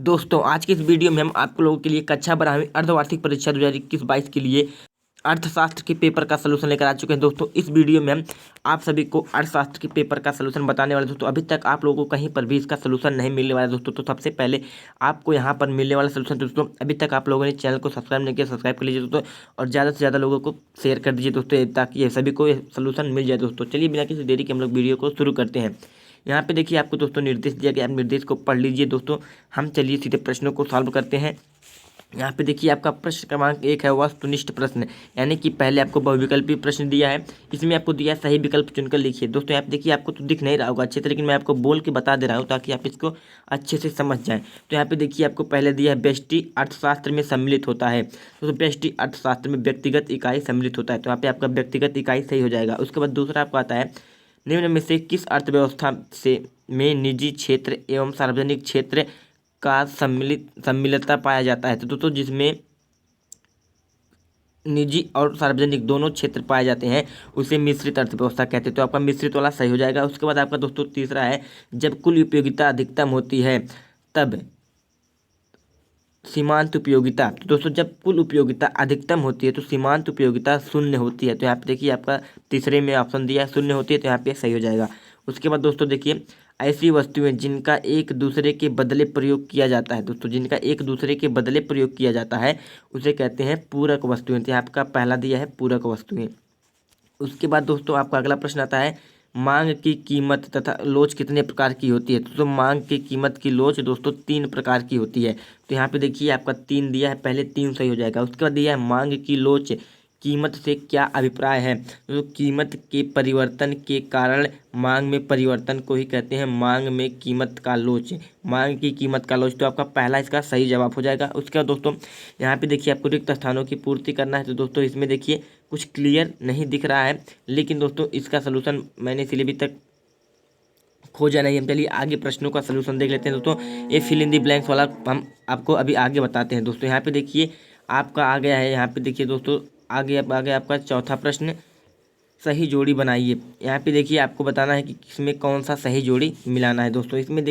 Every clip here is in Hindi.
दोस्तों आज की इस वीडियो में हम आप लोगों के लिए कक्षा 12वीं अर्धवार्षिक परीक्षा 2021-22 के लिए अर्थशास्त्र के पेपर का सलूशन लेकर आ चुके हैं। दोस्तों इस वीडियो में हम आप सभी को अर्थशास्त्र के पेपर का सलूशन बताने वाले। दोस्तों अभी तक आप लोगों को कहीं पर भी इसका सलूशन नहीं मिलने वाला दोस्तों। तो सबसे पहले आपको यहाँ पर मिलने वाला सलूशन दोस्तों, अभी तक आप लोगों ने चैनल को सब्सक्राइब नहीं किया, सब्सक्राइब कर लीजिए दोस्तों, और ज़्यादा से ज़्यादा लोगों को शेयर कर दीजिए दोस्तों, ताकि सभी को सलूशन मिल जाए। दोस्तों चलिए बिना किसी देरी के हम लोग वीडियो को शुरू करते हैं। यहाँ पे देखिए आपको दोस्तों निर्देश दिया गया, आप निर्देश को पढ़ लीजिए दोस्तों। हम चलिए सीधे प्रश्नों को सॉल्व करते हैं। यहाँ पे देखिए आपका प्रश्न क्रमांक 1 है वस्तुनिष्ठ प्रश्न, यानी कि पहले आपको बहुविकल्पी प्रश्न दिया है, इसमें आपको दिया है सही विकल्प चुनकर लिखिए। दोस्तों यहाँ पे देखिए आपको तो दिख नहीं रहा होगा अच्छे से, लेकिन मैं आपको बोल के बता दे रहा हूँ ताकि आप इसको अच्छे से समझ जाएं। तो यहाँ पे देखिए आपको पहले दिया है व्यष्टि अर्थशास्त्र में सम्मिलित होता है। तो व्यष्टि अर्थशास्त्र में व्यक्तिगत इकाई सम्मिलित होता है, तो यहाँ पे आपका व्यक्तिगत इकाई सही हो जाएगा। उसके बाद दूसरा आपको आता है निम्न में से किस अर्थव्यवस्था से में निजी क्षेत्र एवं सार्वजनिक क्षेत्र का सम्मिलितता पाया जाता है। तो दोस्तों जिसमें निजी और सार्वजनिक दोनों क्षेत्र पाए जाते हैं उसे मिश्रित अर्थव्यवस्था कहते हैं। तो आपका मिश्रित वाला सही हो जाएगा। उसके बाद आपका दोस्तों तीसरा है जब कुल उपयोगिता अधिकतम होती है तब सीमांत उपयोगिता। तो दोस्तों जब कुल उपयोगिता अधिकतम होती है तो सीमांत उपयोगिता शून्य होती है। तो यहाँ पे देखिए आपका तीसरे में ऑप्शन दिया है शून्य होती है, तो यहाँ पे सही हो जाएगा। उसके बाद दोस्तों देखिए ऐसी वस्तुएं जिनका एक दूसरे के बदले प्रयोग किया जाता है। दोस्तों जिनका एक दूसरे के बदले प्रयोग किया जाता है उसे कहते हैं पूरक वस्तुएं। तो आपका पहला दिया है पूरक वस्तुएं। उसके बाद दोस्तों आपका अगला प्रश्न आता है मांग की कीमत तथा लोच कितने प्रकार की होती है। तो मांग की कीमत की लोच दोस्तों 3 प्रकार की होती है। तो यहाँ पे देखिए आपका 3 दिया है, पहले 3 सही हो जाएगा। उसके बाद दिया है मांग की लोच कीमत से क्या अभिप्राय है। तो कीमत के परिवर्तन के कारण मांग में परिवर्तन को ही कहते हैं मांग में कीमत का लोच, मांग की कीमत का लोच। तो आपका पहला इसका सही जवाब हो जाएगा। उसके बाद दोस्तों यहाँ पे देखिए आपको रिक्त स्थानों की पूर्ति करना है। तो दोस्तों इसमें देखिए कुछ क्लियर नहीं दिख रहा है, लेकिन दोस्तों इसका सलूशन मैंने इसलिए अभी तक खोजा नहीं। हम चलिए आगे प्रश्नों का सलूशन देख लेते हैं दोस्तों। ये फिल इन दी ब्लैंक्स वाला हम आपको अभी आगे बताते हैं। दोस्तों यहाँ पे देखिए आपका आ गया है, यहाँ पे देखिए दोस्तों आगे आपका चौथा प्रश्न सही जोड़ी बनाइए। यहाँ पे देखिए आपको बताना है कि किसमें कौन सा सही जोड़ी मिलाना है। दोस्तों इसमें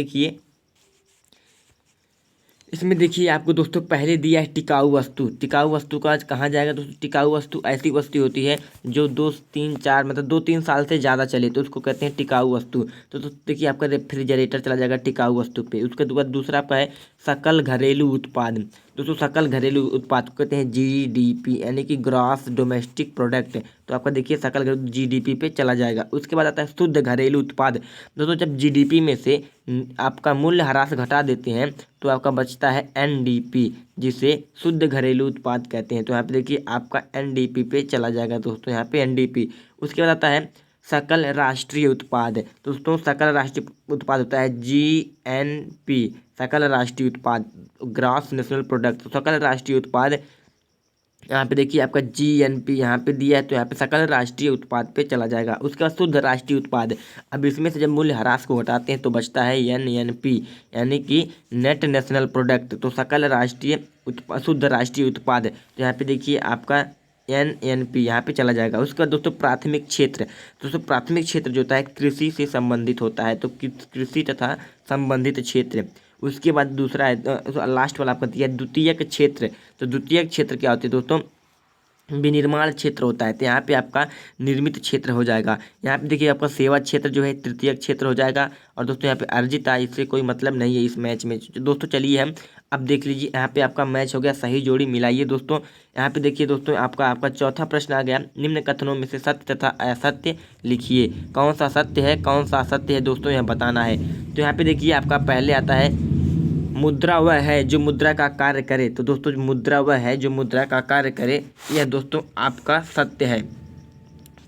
देखिए आपको दोस्तों पहले दिया है टिकाऊ वस्तु। टिकाऊ वस्तु का आज कहाँ जाएगा दोस्तों। टिकाऊ वस्तु ऐसी वस्तु होती है जो 2-3-4 मतलब 2-3 साल से ज़्यादा चले तो उसको कहते हैं टिकाऊ वस्तु। तो देखिए आपका रेफ्रिजरेटर चला जाएगा टिकाऊ वस्तु पे। उसके बाद दूसरा आपका है सकल घरेलू उत्पाद। दोस्तों सकल घरेलू उत्पाद को कहते हैं जीडीपी, यानी कि ग्रॉस डोमेस्टिक प्रोडक्ट। तो आपका देखिए सकल घरेलू जीडीपी पे चला जाएगा। उसके बाद आता है शुद्ध घरेलू उत्पाद। दोस्तों जब जीडीपी में से आपका मूल्य ह्रास घटा देते हैं तो आपका बचता है एनडीपी, जिसे शुद्ध घरेलू उत्पाद कहते हैं। तो यहाँ पे देखिए आपका एनडीपी पे चला जाएगा दोस्तों, यहाँ पे एनडीपी। उसके बाद आता है सकल राष्ट्रीय उत्पाद। दोस्तों सकल राष्ट्रीय उत्पाद होता है जीएनपी, सकल राष्ट्रीय उत्पाद, ग्रॉस नेशनल प्रोडक्ट। तो सकल राष्ट्रीय उत्पाद यहाँ पे देखिए आपका जीएनपी यहाँ पे दिया है, तो यहाँ पे सकल राष्ट्रीय उत्पाद पे चला जाएगा। उसके बाद शुद्ध राष्ट्रीय उत्पाद, अब इसमें से जब मूल्य ह्रास को हटाते हैं तो बचता है एनएनपी, यानी कि नेट नेशनल प्रोडक्ट। तो सकल राष्ट्रीय शुद्ध राष्ट्रीय उत्पाद, तो यहाँ पे देखिए आपका एनएनपी यहाँ पे चला जाएगा। उसके बाद दोस्तों प्राथमिक क्षेत्र। दोस्तों प्राथमिक क्षेत्र जो होता है कृषि से संबंधित होता है, तो कृषि तथा संबंधित क्षेत्र। उसके बाद दूसरा है लास्ट वाला आपका दिया द्वितीयक क्षेत्र। तो द्वितीयक क्षेत्र क्या होते हैं दोस्तों, विनिर्माण क्षेत्र होता है। तो यहाँ पे आपका निर्मित क्षेत्र हो जाएगा। यहाँ पे देखिए आपका सेवा क्षेत्र जो है तृतीयक क्षेत्र हो जाएगा। और दोस्तों यहाँ पे अर्जित आय, इससे कोई मतलब नहीं है इस मैच में। दोस्तों चलिए हम अब देख लीजिए, यहाँ पे आपका मैच हो गया, सही जोड़ी मिलाइए दोस्तों। यहाँ पे देखिए दोस्तों आपका चौथा प्रश्न आ गया, निम्न कथनों में से सत्य तथा असत्य लिखिए। कौन सा सत्य है कौन सा असत्य है दोस्तों यह बताना है। तो यहाँ पे देखिए आपका पहले आता है मुद्रा वह है जो मुद्रा का कार्य करे। तो दोस्तों मुद्रा वह है जो मुद्रा का कार्य करे, यह दोस्तों आपका सत्य है।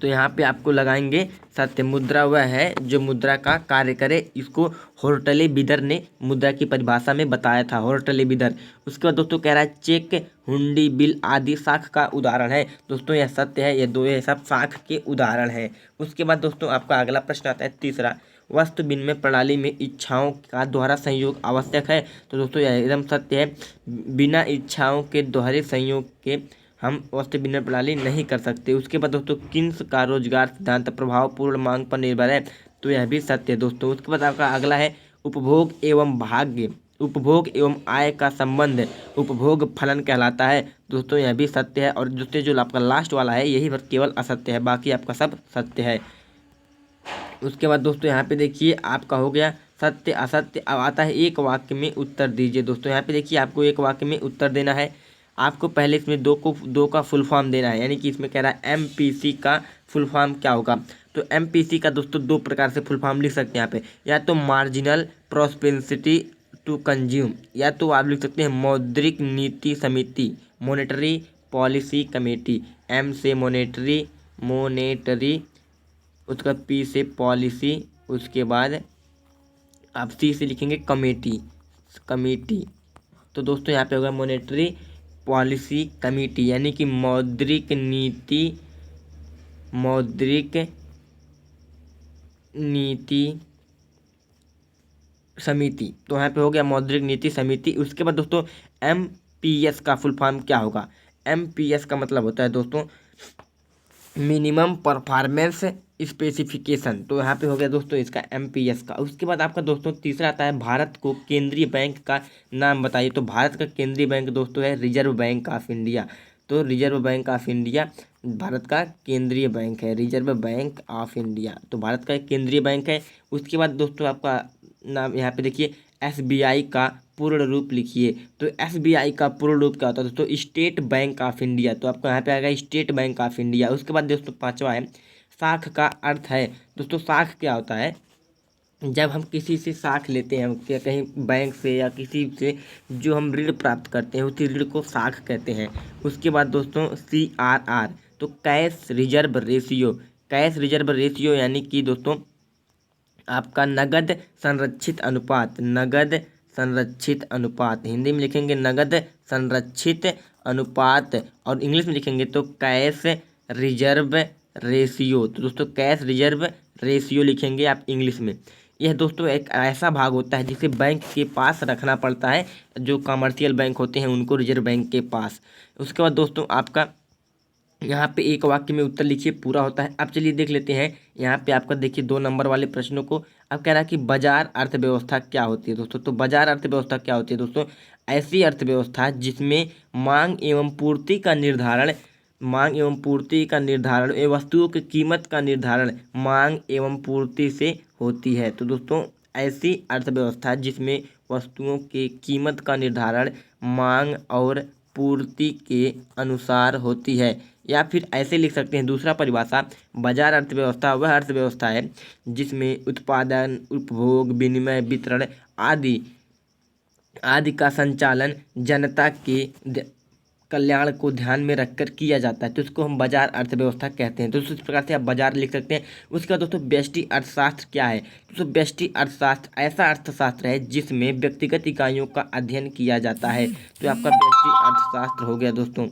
तो यहाँ पे आपको लगाएंगे सत्य, मुद्रा वह है जो मुद्रा का कार्य करे। इसको होर्टले बिदर ने मुद्रा की परिभाषा में बताया था, होर्टले बिदर। उसके बाद दोस्तों कह रहा है चेक, हुंडी, बिल आदि साख का उदाहरण है। दोस्तों यह सत्य है, ये सब साख के उदाहरण है। उसके बाद दोस्तों आपका अगला प्रश्न आता है तीसरा, वस्तु विनिमय प्रणाली में इच्छाओं का दोहरा संयोग आवश्यक है। तो दोस्तों यह एकदम सत्य है, बिना इच्छाओं के दोहरे संयोग के हम वस्तु विनिमय प्रणाली नहीं कर सकते। उसके बाद दोस्तों किन्स का रोजगार सिद्धांत प्रभाव पूर्ण मांग पर निर्भर है। तो यह भी सत्य है दोस्तों। उसके बाद आपका अगला है उपभोग एवं भाग्य। उपभोग एवं आय का संबंध उपभोग फलन कहलाता है। दोस्तों यह भी सत्य है। और दोस्तों जो आपका लास्ट वाला है यही केवल असत्य है, बाकी आपका सब सत्य है। उसके बाद दोस्तों यहाँ पे देखिए आपका हो गया सत्य असत्य। अब आता है एक वाक्य में उत्तर दीजिए। दोस्तों यहाँ पे देखिए आपको एक वाक्य में उत्तर देना है। आपको पहले इसमें दो का फुल फॉर्म देना है, यानी कि इसमें कह रहा है एमपीसी का फुल फॉर्म क्या होगा। तो एमपीसी का दोस्तों दो प्रकार से फुल फॉर्म लिख सकते हैं यहाँ पे, या तो मार्जिनल प्रोस्पेरिटी टू कंज्यूम, या तो आप लिख सकते हैं मौद्रिक नीति समिति, मॉनेटरी पॉलिसी कमेटी। एम से मॉनेटरी, उसका पी से पॉलिसी, उसके बाद आप सी से लिखेंगे कमेटी। तो दोस्तों यहाँ पे होगा मॉनेटरी पॉलिसी कमेटी, यानी कि मौद्रिक नीति समिति। तो यहाँ पे हो गया मौद्रिक नीति समिति। उसके बाद दोस्तों एमपीएस का फुल फॉर्म क्या होगा। एमपीएस का मतलब होता है दोस्तों मिनिमम परफॉर्मेंस स्पेसिफिकेशन। तो यहाँ पे हो गया दोस्तों इसका एमपीएस का। उसके बाद आपका दोस्तों तीसरा आता है भारत को केंद्रीय बैंक का नाम बताइए। तो भारत का केंद्रीय बैंक दोस्तों है रिजर्व बैंक ऑफ इंडिया। तो reserve bank of India Bharat का केंद्रीय बैंक है, रिजर्व बैंक ऑफ इंडिया। तो भारत का एक केंद्रीय बैंक है। उसके बाद दोस्तों आपका नाम यहाँ पे देखिए एसबीआई का पूर्ण रूप लिखिए। तो एसबीआई का पूर्ण रूप क्या होता है दोस्तों, स्टेट बैंक ऑफ इंडिया। तो आपको यहाँ पे आएगा स्टेट बैंक ऑफ इंडिया। उसके बाद दोस्तों पांचवा है साख का अर्थ है। दोस्तों साख क्या होता है, जब हम किसी से साख लेते हैं, क्या कहीं बैंक से या किसी से जो हम ऋण प्राप्त करते हैं उसी ऋण को साख कहते हैं। उसके बाद दोस्तों CRR, तो कैश रिजर्व रेशियो, यानी कि दोस्तों आपका नगद संरक्षित अनुपात, हिंदी में लिखेंगे नगद संरक्षित अनुपात, और इंग्लिश में लिखेंगे तो कैश रिजर्व रेशियो। तो दोस्तों कैश रिजर्व रेशियो लिखेंगे आप इंग्लिश में। यह दोस्तों एक ऐसा भाग होता है जिसे बैंक के पास रखना पड़ता है, जो कमर्शियल बैंक होते हैं उनको रिजर्व बैंक के पास। उसके बाद दोस्तों आपका यहाँ पे एक वाक्य में उत्तर लिखिए, पूरा होता है। अब चलिए देख लेते हैं यहाँ पे आपका देखिए 2 नंबर वाले प्रश्नों को। अब कह रहा है कि बाजार अर्थव्यवस्था क्या होती है दोस्तों। तो बाजार अर्थव्यवस्था क्या होती है दोस्तों, ऐसी अर्थव्यवस्था जिसमें मांग एवं पूर्ति का निर्धारण एवं वस्तुओं की कीमत का निर्धारण मांग एवं पूर्ति से होती है। तो दोस्तों ऐसी अर्थव्यवस्था जिसमें वस्तुओं की कीमत का निर्धारण मांग और पूर्ति के अनुसार होती है। या फिर ऐसे लिख सकते हैं दूसरा परिभाषा, बाजार अर्थव्यवस्था वह अर्थव्यवस्था है जिसमें उत्पादन, उपभोग, विनिमय, वितरण आदि का संचालन जनता के कल्याण को ध्यान में रखकर किया जाता है। तो इसको हम बाजार अर्थव्यवस्था कहते हैं। तो इस प्रकार से आप बाजार लिख सकते हैं। उसके बाद दोस्तों व्यष्टि अर्थशास्त्र क्या है। दोस्तों व्यष्टि अर्थशास्त्र ऐसा अर्थशास्त्र है जिसमें व्यक्तिगत इकाइयों का अध्ययन किया जाता है। तो आपका व्यष्टि अर्थशास्त्र हो गया दोस्तों।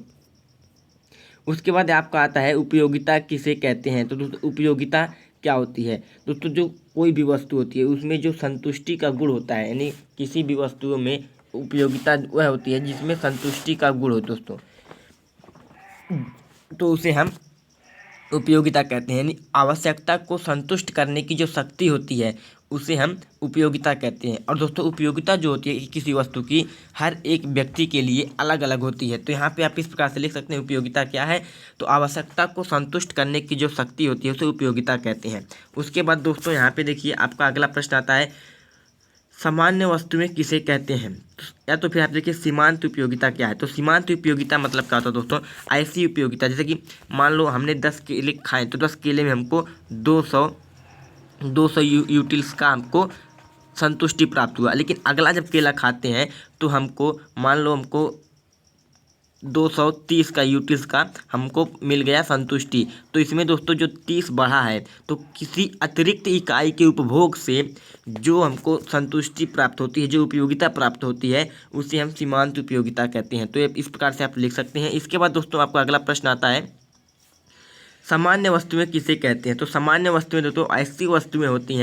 उसके बाद आपका आता है उपयोगिता किसे कहते हैं। तो दोस्तों उपयोगिता क्या होती है दोस्तों, जो कोई भी वस्तु होती है उसमें जो संतुष्टि का गुण होता है, यानी किसी भी वस्तुओं में उपयोगिता वह होती है जिसमें संतुष्टि का गुण हो दोस्तों, तो उसे हम उपयोगिता कहते हैं। यानी आवश्यकता को संतुष्ट करने की जो शक्ति होती है उसे हम उपयोगिता कहते हैं। और दोस्तों उपयोगिता जो होती है किसी वस्तु की हर एक व्यक्ति के लिए अलग अलग होती है। तो यहाँ पे आप इस प्रकार से लिख सकते हैं उपयोगिता क्या है, तो आवश्यकता को संतुष्ट करने की जो शक्ति होती है उसे उपयोगिता कहते हैं। उसके बाद दोस्तों यहाँ पे देखिए आपका अगला प्रश्न आता है सामान्य वस्तुएं किसे कहते हैं। या तो फिर आप देखिए सीमांत उपयोगिता क्या है। तो सीमांत उपयोगिता मतलब क्या होता है दोस्तों, ऐसी उपयोगिता जैसे कि मान लो हमने 10 केले खाए तो 10 केले में हमको 200 यूटिल्स का हमको संतुष्टि प्राप्त हुआ। लेकिन अगला जब केला खाते हैं तो हमको मान लो हमको 230 का यूटिल्स का हमको मिल गया संतुष्टि। तो इसमें दोस्तों जो 30 बढ़ा है, तो किसी अतिरिक्त इकाई के उपभोग से जो हमको संतुष्टि प्राप्त होती है, जो उपयोगिता प्राप्त होती है, उसे हम सीमांत उपयोगिता कहते हैं। तो इस प्रकार से आप लिख सकते हैं। इसके बाद दोस्तों आपका अगला प्रश्न आता है सामान्य वस्तुएं किसे कहते हैं। तो सामान्य वस्तुएं दोस्तों ऐसी वस्तुएं होती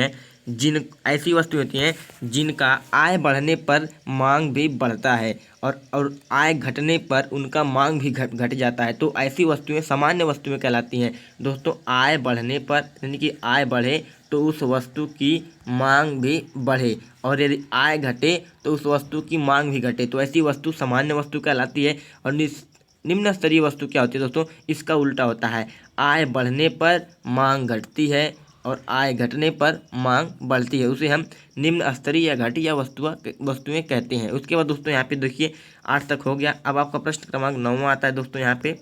हैं जिनका आय बढ़ने पर मांग भी बढ़ता है और आय घटने पर उनका मांग भी घट जाता है। तो ऐसी वस्तुएं सामान्य वस्तुएं कहलाती हैं दोस्तों। आय बढ़ने पर यानी कि आय बढ़े तो उस वस्तु की मांग भी बढ़े, और यदि आय घटे तो उस वस्तु की मांग भी घटे। तो ऐसी वस्तु सामान्य वस्तु कहलाती है। और निम्न स्तरीय वस्तु क्या होती है दोस्तों, इसका उल्टा होता है। आय बढ़ने पर मांग घटती है और आय घटने पर मांग बढ़ती है, उसे हम निम्न स्तरीय या घटिया वस्तुएं कहते हैं। उसके बाद दोस्तों यहाँ पे देखिए 8 तक हो गया। अब आपका प्रश्न क्रमांक 9 आता है दोस्तों। यहाँ पे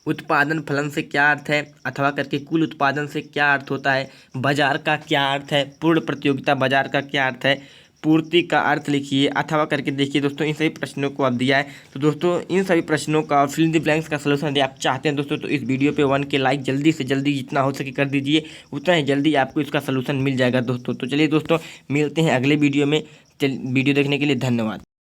उत्पादन फलन से क्या अर्थ है, अथवा करके कुल उत्पादन से क्या अर्थ होता है, बाजार का क्या अर्थ है, पूर्ण प्रतियोगिता बाजार का क्या अर्थ है, पूर्ति का अर्थ लिखिए, अथवा करके देखिए दोस्तों। इन सभी प्रश्नों को आप दिया है। तो दोस्तों इन सभी प्रश्नों का फिल इन द ब्लैंक्स का सलूशन यदि आप चाहते हैं दोस्तों, तो इस वीडियो पे 1 के लाइक जल्दी से जल्दी जितना हो सके कर दीजिए, उतना ही जल्दी आपको इसका सलूशन मिल जाएगा दोस्तों। तो चलिए दोस्तों, मिलते हैं अगले वीडियो में। वीडियो देखने के लिए धन्यवाद।